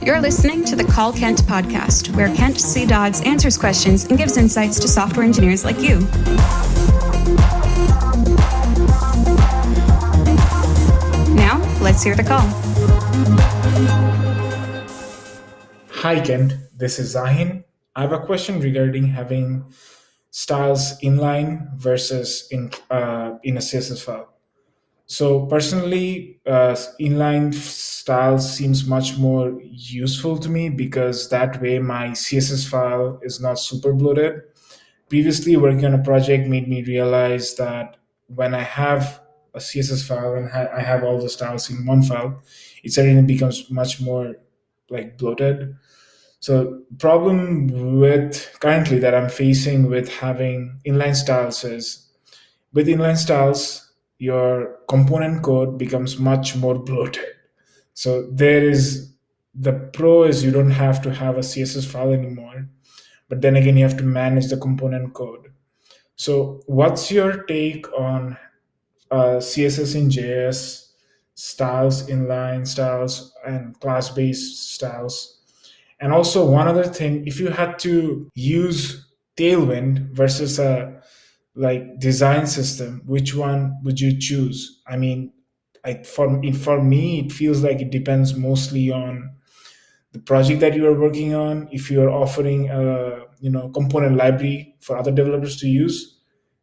You're listening to the Call Kent podcast, where Kent C. Dodds answers questions and gives insights to software engineers like you. Now, let's hear the call. Hi Kent, this is Zahin. I have a question regarding having styles inline versus in a CSS file. So personally, inline styles seems much more useful to me because that way my CSS file is not super bloated. Previously, working on a project made me realize that when I have a CSS file and I have all the styles in one file, it suddenly becomes much more like bloated. So problem with currently that I'm facing with having inline styles is with inline styles, your component code becomes much more bloated. So there is the pro is you don't have to have a CSS file anymore, but then again you have to manage the component code. So what's your take on CSS in JS, styles, inline styles, and class-based styles? And also one other thing, if you had to use Tailwind versus a like design system, which one would you choose? I mean, for me, it feels like it depends mostly on the project that you are working on. If you are offering a component library for other developers to use,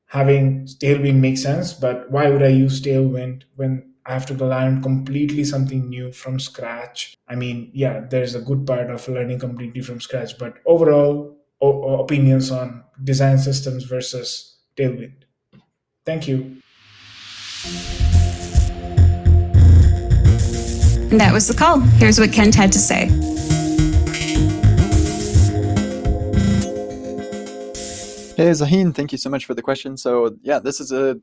having Tailwind makes sense. But why would I use Tailwind when I have to learn completely something new from scratch? I mean, yeah, there's a good part of learning completely from scratch, but overall opinions on design systems versus Tailwind. Thank you. And that was the call. Here's what Kent had to say. Hey, Zahin, thank you so much for the question. So yeah, this is a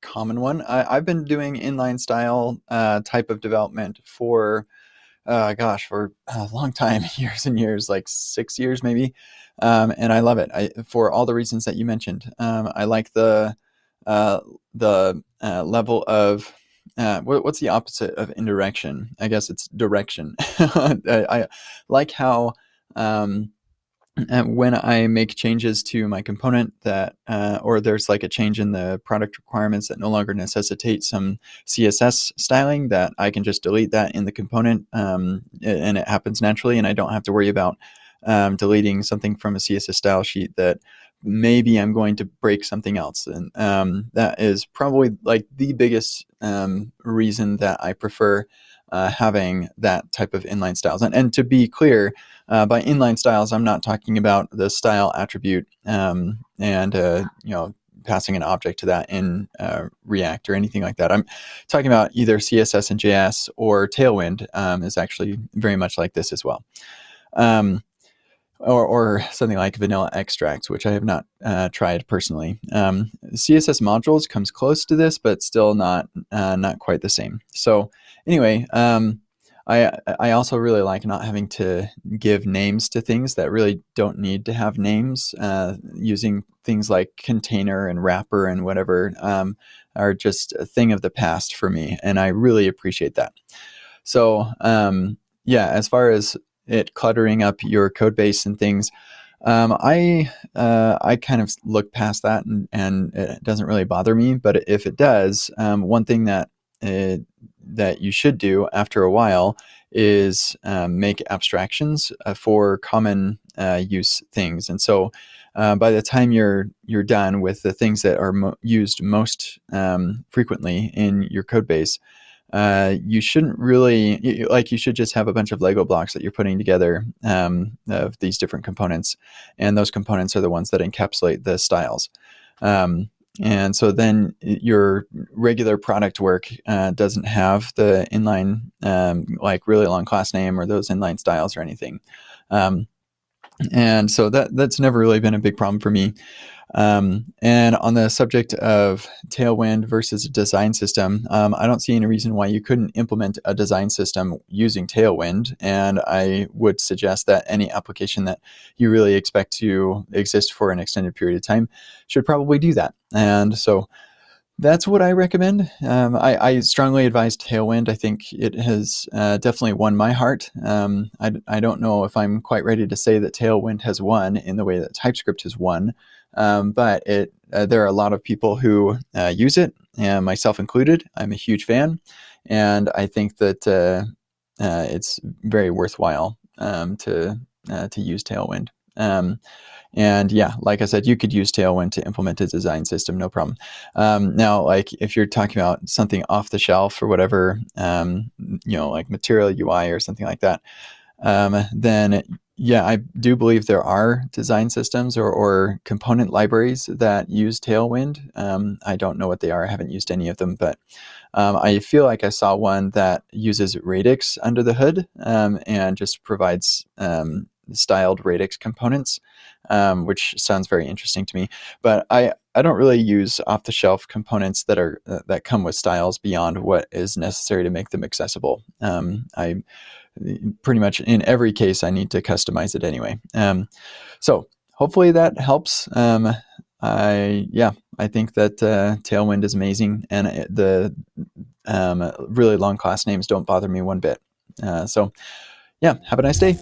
common one. I've been doing inline style type of development for for a long time, years and years, like 6 years maybe. And I love it for all the reasons that you mentioned. I like the level of what's the opposite of indirection? I guess it's direction. I like how when I make changes to my component that, or there's like a change in the product requirements that no longer necessitate some CSS styling, that I can just delete that in the component, and it happens naturally, and I don't have to worry about deleting something from a CSS style sheet that maybe I'm going to break something else. And that is probably like the biggest reason that I prefer having that type of inline styles. And to be clear, by inline styles, I'm not talking about the style attribute and passing an object to that in React or anything like that. I'm talking about either CSS and JS, or Tailwind is actually very much like this as well. Or something like vanilla extracts, which I have not tried personally. CSS modules comes close to this, but still not quite the same. So anyway, I also really like not having to give names to things that really don't need to have names. Using things like container and wrapper and whatever are just a thing of the past for me, and I really appreciate that. So as far as it cluttering up your code base and things, I kind of look past that, and it doesn't really bother me. But if it does, one thing that you should do after a while is make abstractions for common use things. And so by the time you're done with the things that are used most frequently in your code base, you shouldn't really, you should just have a bunch of Lego blocks that you're putting together of these different components. And those components are the ones that encapsulate the styles. And so then your regular product work doesn't have the inline, like really long class name or those inline styles or anything. And so that's never really been a big problem for me. And on the subject of Tailwind versus a design system, I don't see any reason why you couldn't implement a design system using Tailwind. And I would suggest that any application that you really expect to exist for an extended period of time should probably do that. And so That's what I recommend. I strongly advise Tailwind. I think it has definitely won my heart. I don't know if I'm quite ready to say that Tailwind has won in the way that TypeScript has won, but there are a lot of people who use it, myself included. I'm a huge fan, and I think that it's very worthwhile to use Tailwind. And yeah, like I said, you could use Tailwind to implement a design system, no problem. Now, like if you're talking about something off the shelf or whatever, like Material UI or something like that, then yeah, I do believe there are design systems or component libraries that use Tailwind. I don't know what they are. I haven't used any of them, but I feel like I saw one that uses radix under the hood and just provides styled radix components, which sounds very interesting to me. But I don't really use off-the-shelf components that come with styles beyond what is necessary to make them accessible. I pretty much in every case I need to customize it anyway. So hopefully that helps. I think that Tailwind is amazing, and the really long class names don't bother me one bit. So yeah, have a nice day.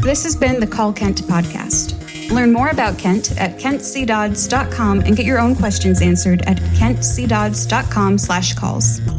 This has been the Call Kent podcast. Learn more about Kent at kentcdodds.com and get your own questions answered at kentcdodds.com/calls.